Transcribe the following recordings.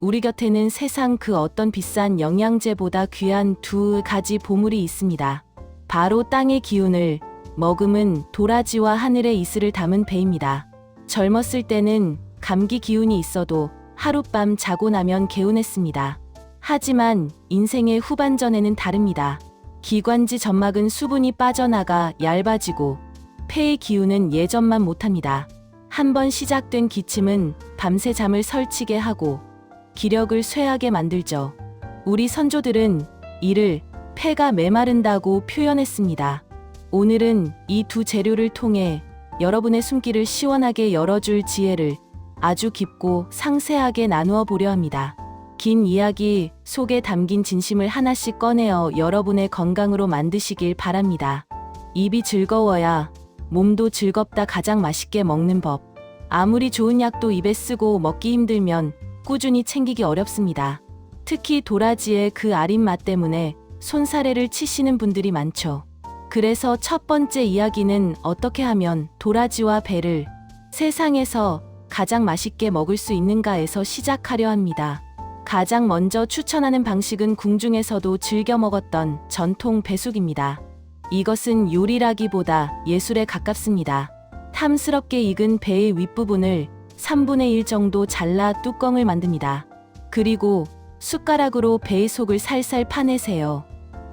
우리 곁에는 세상 그 어떤 비싼 영양제보다 귀한 두 가지 보물이 있습니다. 바로 땅의 기운을 머금은 도라지와 하늘의 이슬을 담은 배입니다. 젊었을 때는 감기 기운이 있어도 하룻밤 자고 나면 개운했습니다. 하지만 인생의 후반전에는 다릅니다. 기관지 점막은 수분이 빠져나가 얇아지고 폐의 기운은 예전만 못합니다. 한번 시작된 기침은 밤새 잠을 설치게 하고 기력을 쇠하게 만들죠. 우리 선조들은 이를 폐가 메마른다고 표현했습니다. 오늘은 이 두 재료를 통해 여러분의 숨길을 시원하게 열어줄 지혜를 아주 깊고 상세하게 나누어 보려 합니다. 긴 이야기 속에 담긴 진심을 하나씩 꺼내어 여러분의 건강으로 만드시길 바랍니다. 입이 즐거워야 몸도 즐겁다. 가장 맛있게 먹는 법. 아무리 좋은 약도 입에 쓰고 먹기 힘들면 꾸준히 챙기기 어렵습니다. 특히 도라지의 그 아린 맛 때문에 손사래를 치시는 분들이 많죠. 그래서 첫 번째 이야기는 어떻게 하면 도라지와 배를 세상에서 가장 맛있게 먹을 수 있는가에서 시작하려 합니다. 가장 먼저 추천하는 방식은 궁중에서도 즐겨 먹었던 전통 배숙입니다. 이것은 요리라기보다 예술에 가깝습니다. 탐스럽게 익은 배의 윗부분을 3분의 1 정도 잘라 뚜껑을 만듭니다. 그리고 숟가락으로 배의 속을 살살 파내세요.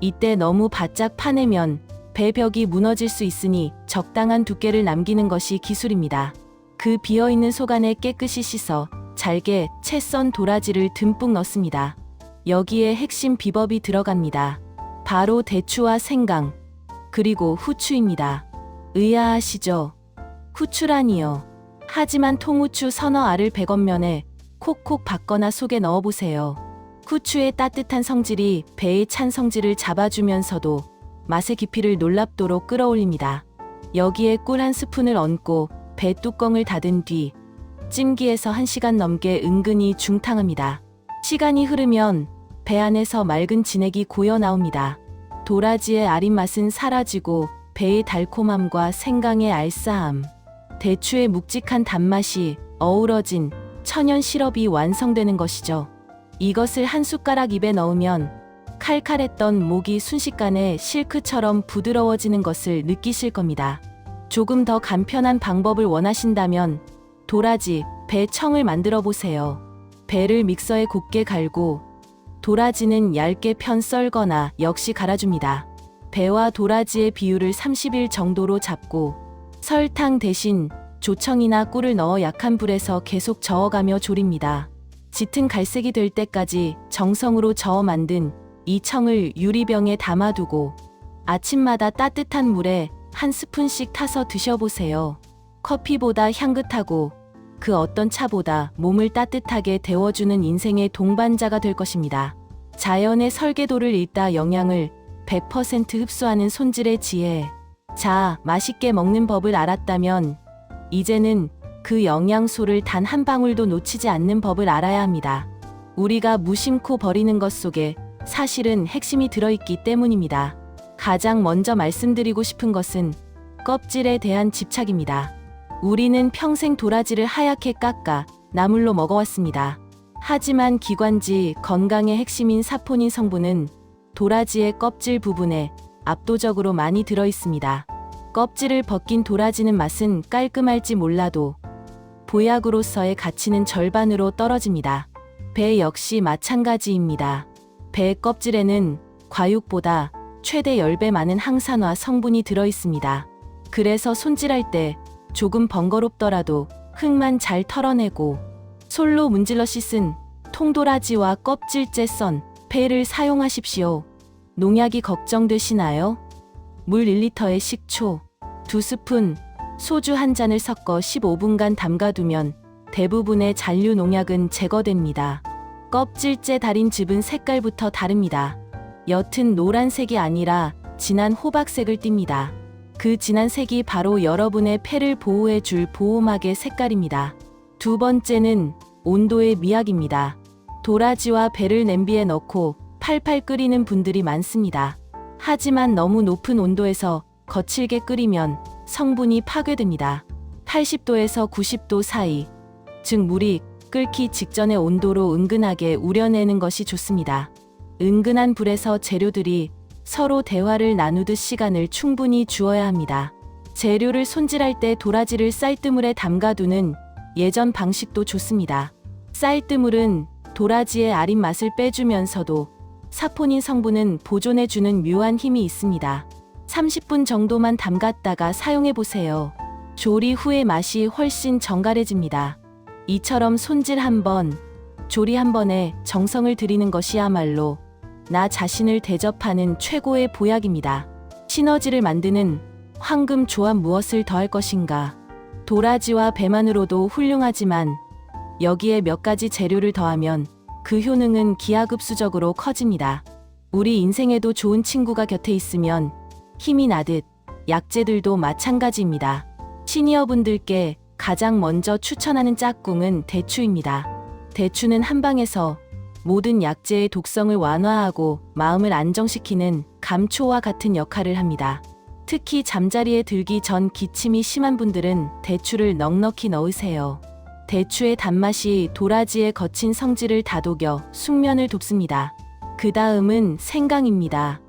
이때 너무 바짝 파내면 배벽이 무너질 수 있으니 적당한 두께를 남기는 것이 기술입니다. 그 비어있는 속 안에 깨끗이 씻어 잘게 채 썬 도라지를 듬뿍 넣습니다. 여기에 핵심 비법이 들어갑니다. 바로 대추와 생강, 그리고 후추입니다. 의아하시죠? 후추라니요. 하지만 통후추 서너 알을 100원면에 콕콕 박거나 속에 넣어보세요. 후추의 따뜻한 성질이 배의 찬 성질을 잡아주면서도 맛의 깊이를 놀랍도록 끌어올립니다. 여기에 꿀 한 스푼을 얹고 배 뚜껑을 닫은 뒤 찜기에서 1시간 넘게 은근히 중탕합니다. 시간이 흐르면 배 안에서 맑은 진액이 고여 나옵니다. 도라지의 아린 맛은 사라지고 배의 달콤함과 생강의 알싸함, 대추의 묵직한 단맛이 어우러진 천연 시럽이 완성되는 것이죠. 이것을 한 숟가락 입에 넣으면 칼칼했던 목이 순식간에 실크처럼 부드러워지는 것을 느끼실 겁니다. 조금 더 간편한 방법을 원하신다면 도라지, 배 청을 만들어 보세요. 배를 믹서에 곱게 갈고 도라지는 얇게 편 썰거나 역시 갈아줍니다. 배와 도라지의 비율을 30일 정도로 잡고 설탕 대신 조청이나 꿀을 넣어 약한 불에서 계속 저어가며 졸입니다. 짙은 갈색이 될 때까지 정성으로 저어 만든 이 청을 유리병에 담아두고 아침마다 따뜻한 물에 한 스푼씩 타서 드셔보세요. 커피보다 향긋하고 그 어떤 차보다 몸을 따뜻하게 데워주는 인생의 동반자가 될 것입니다. 자연의 설계도를 읽다 영양을 100% 흡수하는 손질의 지혜. 자, 맛있게 먹는 법을 알았다면 이제는 그 영양소를 단 한 방울도 놓치지 않는 법을 알아야 합니다. 우리가 무심코 버리는 것 속에 사실은 핵심이 들어있기 때문입니다. 가장 먼저 말씀드리고 싶은 것은 껍질에 대한 집착입니다. 우리는 평생 도라지를 하얗게 깎아 나물로 먹어왔습니다. 하지만 기관지 건강의 핵심인 사포닌 성분은 도라지의 껍질 부분에 압도적으로 많이 들어있습니다. 껍질을 벗긴 도라지는 맛은 깔끔할지 몰라도 보약으로서의 가치는 절반으로 떨어집니다. 배 역시 마찬가지입니다. 배 껍질에는 과육보다 최대 10배 많은 항산화 성분이 들어있습니다. 그래서 손질할 때 조금 번거롭더라도 흙만 잘 털어내고 솔로 문질러 씻은 통도라지와 껍질째 썬 배를 사용하십시오. 농약이 걱정되시나요? 물 1리터에 식초 2스푼, 소주 한 잔을 섞어 15분간 담가두면 대부분의 잔류 농약은 제거됩니다. 껍질째 달인 즙은 색깔부터 다릅니다. 옅은 노란색이 아니라 진한 호박색을 띱니다. 그 진한 색이 바로 여러분의 폐를 보호해줄 보호막의 색깔입니다. 두 번째는 온도의 미학입니다. 도라지와 배를 냄비에 넣고 팔팔 끓이는 분들이 많습니다. 하지만 너무 높은 온도에서 거칠게 끓이면 성분이 파괴됩니다. 80도에서 90도 사이, 즉 물이 끓기 직전의 온도로 은근하게 우려내는 것이 좋습니다. 은근한 불에서 재료들이 서로 대화를 나누듯 시간을 충분히 주어야 합니다. 재료를 손질할 때 도라지를 쌀뜨물에 담가두는 예전 방식도 좋습니다. 쌀뜨물은 도라지의 아린 맛을 빼주면서도 사포닌 성분은 보존해주는 묘한 힘이 있습니다. 30분 정도만 담갔다가 사용해보세요. 조리 후의 맛이 훨씬 정갈해집니다. 이처럼 손질 한 번, 조리 한 번에 정성을 들이는 것이야말로 나 자신을 대접하는 최고의 보약입니다. 시너지를 만드는 황금 조합 무엇을 더할 것인가? 도라지와 배만으로도 훌륭하지만 여기에 몇 가지 재료를 더하면 그 효능은 기하급수적으로 커집니다. 우리 인생에도 좋은 친구가 곁에 있으면 힘이 나듯 약재들도 마찬가지입니다. 시니어분들께 가장 먼저 추천하는 짝꿍은 대추입니다. 대추는 한방에서 모든 약재의 독성을 완화하고 마음을 안정시키는 감초와 같은 역할을 합니다. 특히 잠자리에 들기 전 기침이 심한 분들은 대추를 넉넉히 넣으세요. 대추의 단맛이 도라지의 거친 성질을 다독여 숙면을 돕습니다. 그 다음은 생강입니다.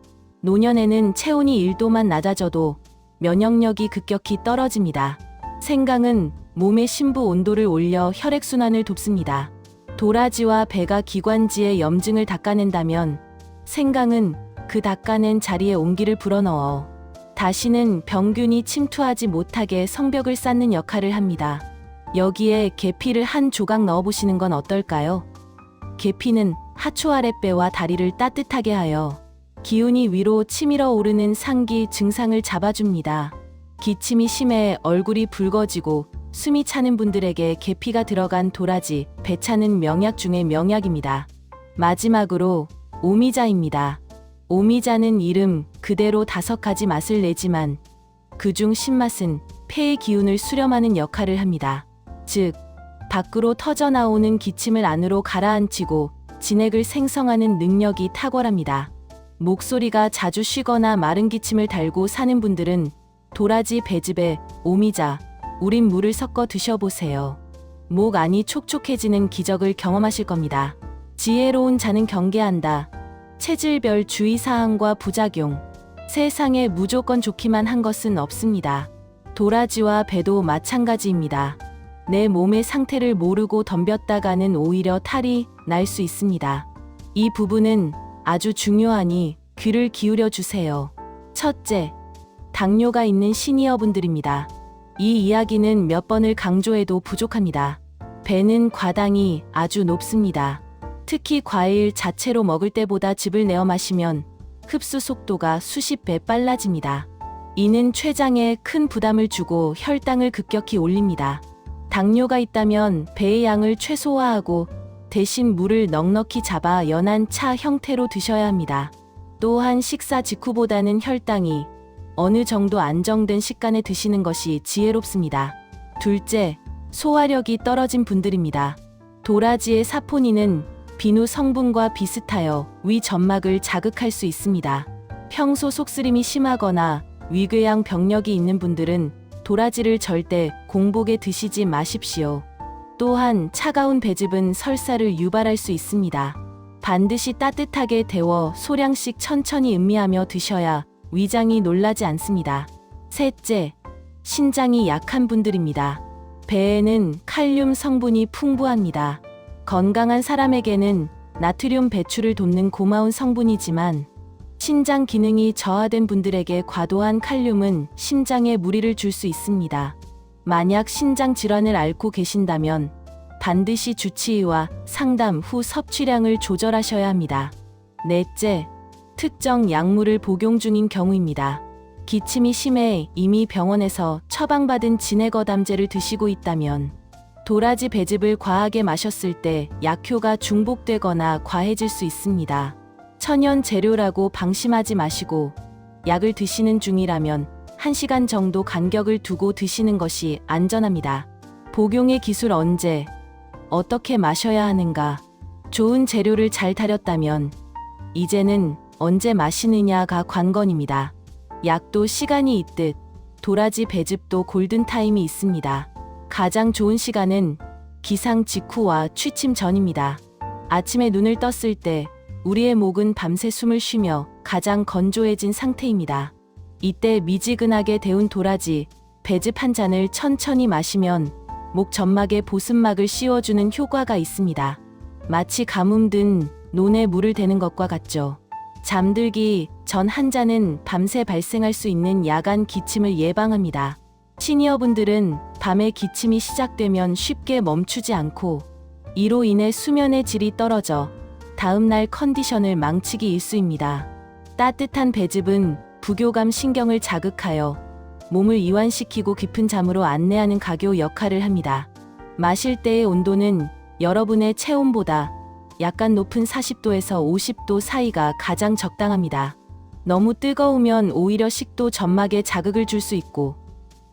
노년에는 체온이 1도만 낮아져도 면역력이 급격히 떨어집니다. 생강은 몸의 심부 온도를 올려 혈액순환을 돕습니다. 도라지와 배가 기관지의 염증을 닦아낸다면 생강은 그 닦아낸 자리에 온기를 불어넣어 다시는 병균이 침투하지 못하게 성벽을 쌓는 역할을 합니다. 여기에 계피를 한 조각 넣어보시는 건 어떨까요? 계피는 하초 아랫배와 다리를 따뜻하게 하여 기운이 위로 치밀어 오르는 상기 증상을 잡아줍니다. 기침이 심해 얼굴이 붉어지고 숨이 차는 분들에게 계피가 들어간 도라지, 배차는 명약 중의 명약입니다. 마지막으로 오미자입니다. 오미자는 이름 그대로 5가지 맛을 내지만 그중 신맛은 폐의 기운을 수렴하는 역할을 합니다. 즉, 밖으로 터져나오는 기침을 안으로 가라앉히고 진액을 생성하는 능력이 탁월합니다. 목소리가 자주 쉬거나 마른 기침을 달고 사는 분들은 도라지 배즙에 오미자, 우린 물을 섞어 드셔보세요. 목 안이 촉촉해지는 기적을 경험하실 겁니다. 지혜로운 자는 경계한다. 체질별 주의사항과 부작용. 세상에 무조건 좋기만 한 것은 없습니다. 도라지와 배도 마찬가지입니다. 내 몸의 상태를 모르고 덤볐다가는 오히려 탈이 날 수 있습니다. 이 부분은 아주 중요하니 귀를 기울여 주세요. 첫째, 당뇨가 있는 시니어분들입니다. 이 이야기는 몇 번을 강조해도 부족합니다. 배는 과당이 아주 높습니다. 특히 과일 자체로 먹을 때보다 즙을 내어 마시면 흡수 속도가 수십 배 빨라집니다. 이는 췌장에 큰 부담을 주고 혈당을 급격히 올립니다. 당뇨가 있다면 배의 양을 최소화하고 대신 물을 넉넉히 잡아 연한 차 형태로 드셔야 합니다. 또한 식사 직후보다는 혈당이 어느 정도 안정된 시간에 드시는 것이 지혜롭습니다. 둘째, 소화력이 떨어진 분들입니다. 도라지의 사포닌은 비누 성분과 비슷하여 위 점막을 자극할 수 있습니다. 평소 속쓰림이 심하거나 위궤양 병력이 있는 분들은 도라지를 절대 공복에 드시지 마십시오. 또한 차가운 배즙은 설사를 유발할 수 있습니다. 반드시 따뜻하게 데워 소량씩 천천히 음미하며 드셔야 위장이 놀라지 않습니다. 셋째, 신장이 약한 분들입니다. 배에는 칼륨 성분이 풍부합니다. 건강한 사람에게는 나트륨 배출을 돕는 고마운 성분이지만 신장 기능이 저하된 분들에게 과도한 칼륨은 심장에 무리를 줄 수 있습니다. 만약 신장 질환을 앓고 계신다면 반드시 주치의와 상담 후 섭취량을 조절하셔야 합니다. 넷째, 특정 약물을 복용 중인 경우입니다. 기침이 심해 이미 병원에서 처방받은 진액어담제를 드시고 있다면 도라지 배즙을 과하게 마셨을 때 약효가 중복되거나 과해질 수 있습니다. 천연 재료라고 방심하지 마시고 약을 드시는 중이라면 1시간 정도 간격을 두고 드시는 것이 안전합니다. 복용의 기술 언제, 어떻게 마셔야 하는가? 좋은 재료를 잘 다렸다면 이제는 언제 마시느냐가 관건입니다. 약도 시간이 있듯 도라지 배즙도 골든타임이 있습니다. 가장 좋은 시간은 기상 직후와 취침 전입니다. 아침에 눈을 떴을 때 우리의 목은 밤새 숨을 쉬며 가장 건조해진 상태입니다. 이때 미지근하게 데운 도라지, 배즙 한 잔을 천천히 마시면 목 점막에 보습막을 씌워주는 효과가 있습니다. 마치 가뭄 든 논에 물을 대는 것과 같죠. 잠들기 전 한 잔은 밤새 발생할 수 있는 야간 기침을 예방합니다. 시니어분들은 밤에 기침이 시작되면 쉽게 멈추지 않고 이로 인해 수면의 질이 떨어져 다음날 컨디션을 망치기 일쑤입니다. 따뜻한 배즙은 부교감 신경을 자극하여 몸을 이완시키고 깊은 잠으로 안내하는 가교 역할을 합니다. 마실 때의 온도는 여러분의 체온보다 약간 높은 40도에서 50도 사이가 가장 적당합니다. 너무 뜨거우면 오히려 식도 점막에 자극을 줄 수 있고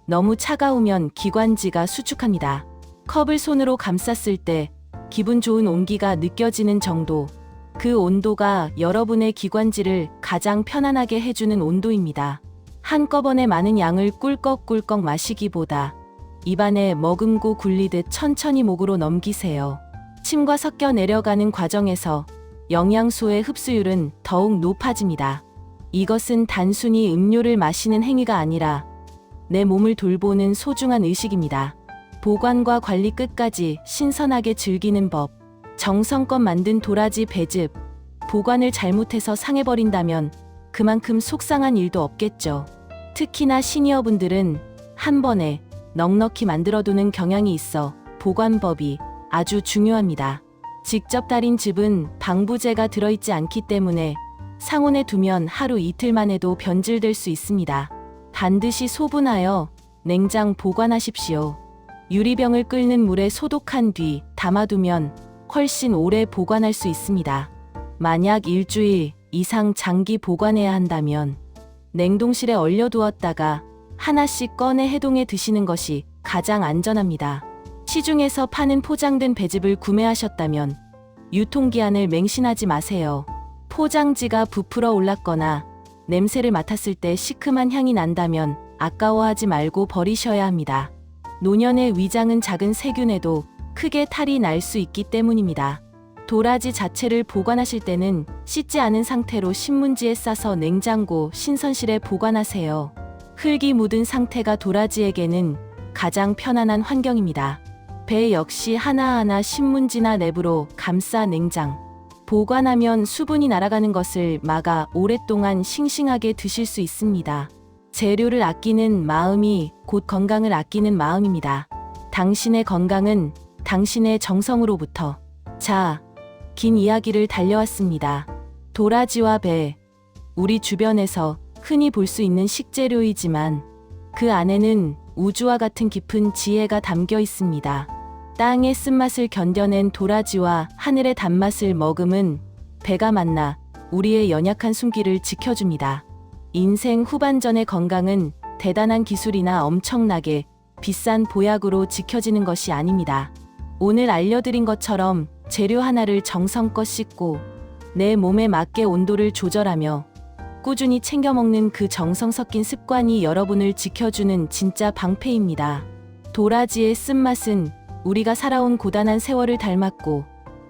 너무 차가우면 기관지가 수축합니다. 컵을 손으로 감쌌을 때 기분 좋은 온기가 느껴지는 정도, 그 온도가 여러분의 기관지를 가장 편안하게 해주는 온도입니다. 한꺼번에 많은 양을 꿀꺽꿀꺽 마시기보다 입안에 머금고 굴리듯 천천히 목으로 넘기세요. 침과 섞여 내려가는 과정에서 영양소의 흡수율은 더욱 높아집니다. 이것은 단순히 음료를 마시는 행위가 아니라 내 몸을 돌보는 소중한 의식입니다. 보관과 관리 끝까지 신선하게 즐기는 법. 정성껏 만든 도라지 배즙. 보관을 잘못해서 상해버린다면 그만큼 속상한 일도 없겠죠. 특히나 시니어분들은 한 번에 넉넉히 만들어두는 경향이 있어 보관법이 아주 중요합니다. 직접 달인 즙은 방부제가 들어있지 않기 때문에 상온에 두면 하루 이틀만 해도 변질될 수 있습니다. 반드시 소분하여 냉장 보관하십시오. 유리병을 끓는 물에 소독한 뒤 담아두면 훨씬 오래 보관할 수 있습니다. 만약 일주일 이상 장기 보관해야 한다면 냉동실에 얼려두었다가 하나씩 꺼내 해동해 드시는 것이 가장 안전합니다. 시중에서 파는 포장된 배즙을 구매하셨다면 유통기한을 맹신하지 마세요. 포장지가 부풀어 올랐거나 냄새를 맡았을 때 시큼한 향이 난다면 아까워하지 말고 버리셔야 합니다. 노년의 위장은 작은 세균에도 크게 탈이 날 수 있기 때문입니다. 도라지 자체를 보관하실 때는 씻지 않은 상태로 신문지에 싸서 냉장고, 신선실에 보관하세요. 흙이 묻은 상태가 도라지에게는 가장 편안한 환경입니다. 배 역시 하나하나 신문지나 랩으로 감싸 냉장. 보관하면 수분이 날아가는 것을 막아 오랫동안 싱싱하게 드실 수 있습니다. 재료를 아끼는 마음이 곧 건강을 아끼는 마음입니다. 당신의 건강은 당신의 정성으로부터. 자, 긴 이야기를 달려왔습니다. 도라지와 배. 우리 주변에서 흔히 볼 수 있는 식재료이지만 그 안에는 우주와 같은 깊은 지혜가 담겨 있습니다. 땅의 쓴맛을 견뎌낸 도라지와 하늘의 단맛을 머금은 배가 만나 우리의 연약한 숨기를 지켜줍니다. 인생 후반전의 건강은 대단한 기술이나 엄청나게 비싼 보약으로 지켜지는 것이 아닙니다. 오늘 알려드린 것처럼 재료 하나를 정성껏 씻고 내 몸에 맞게 온도를 조절하며 꾸준히 챙겨 먹는 그 정성 섞인 습관이 여러분을 지켜주는 진짜 방패입니다. 도라지의 쓴맛은 우리가 살아온 고단한 세월을 닮았고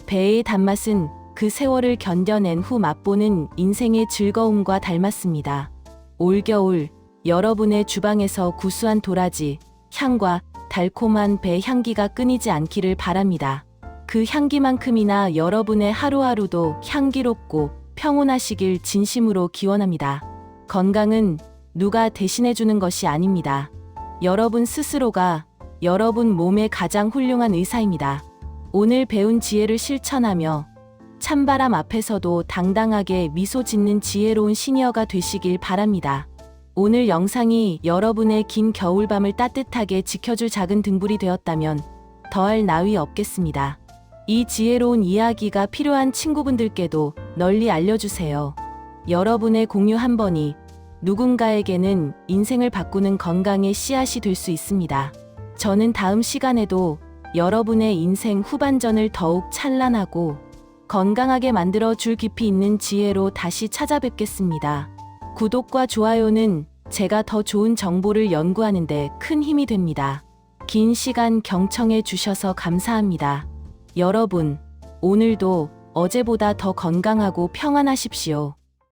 배의 단맛은 그 세월을 견뎌낸 후 맛보는 인생의 즐거움과 닮았습니다. 올겨울 여러분의 주방에서 구수한 도라지 향과 달콤한 배 향기가 끊이지 않기를 바랍니다. 그 향기만큼이나 여러분의 하루하루도 향기롭고 평온하시길 진심으로 기원합니다. 건강은 누가 대신해주는 것이 아닙니다. 여러분 스스로가 여러분 몸의 가장 훌륭한 의사입니다. 오늘 배운 지혜를 실천하며 찬바람 앞에서도 당당하게 미소 짓는 지혜로운 시니어가 되시길 바랍니다. 오늘 영상이 여러분의 긴 겨울밤을 따뜻하게 지켜줄 작은 등불이 되었다면 더할 나위 없겠습니다. 이 지혜로운 이야기가 필요한 친구분들께도 널리 알려주세요. 여러분의 공유 한 번이 누군가에게는 인생을 바꾸는 건강의 씨앗이 될 수 있습니다. 저는 다음 시간에도 여러분의 인생 후반전을 더욱 찬란하고 건강하게 만들어 줄 깊이 있는 지혜로 다시 찾아뵙겠습니다. 구독과 좋아요는 제가 더 좋은 정보를 연구하는 데 큰 힘이 됩니다. 긴 시간 경청해 주셔서 감사합니다. 여러분, 오늘도 어제보다 더 건강하고 평안하십시오.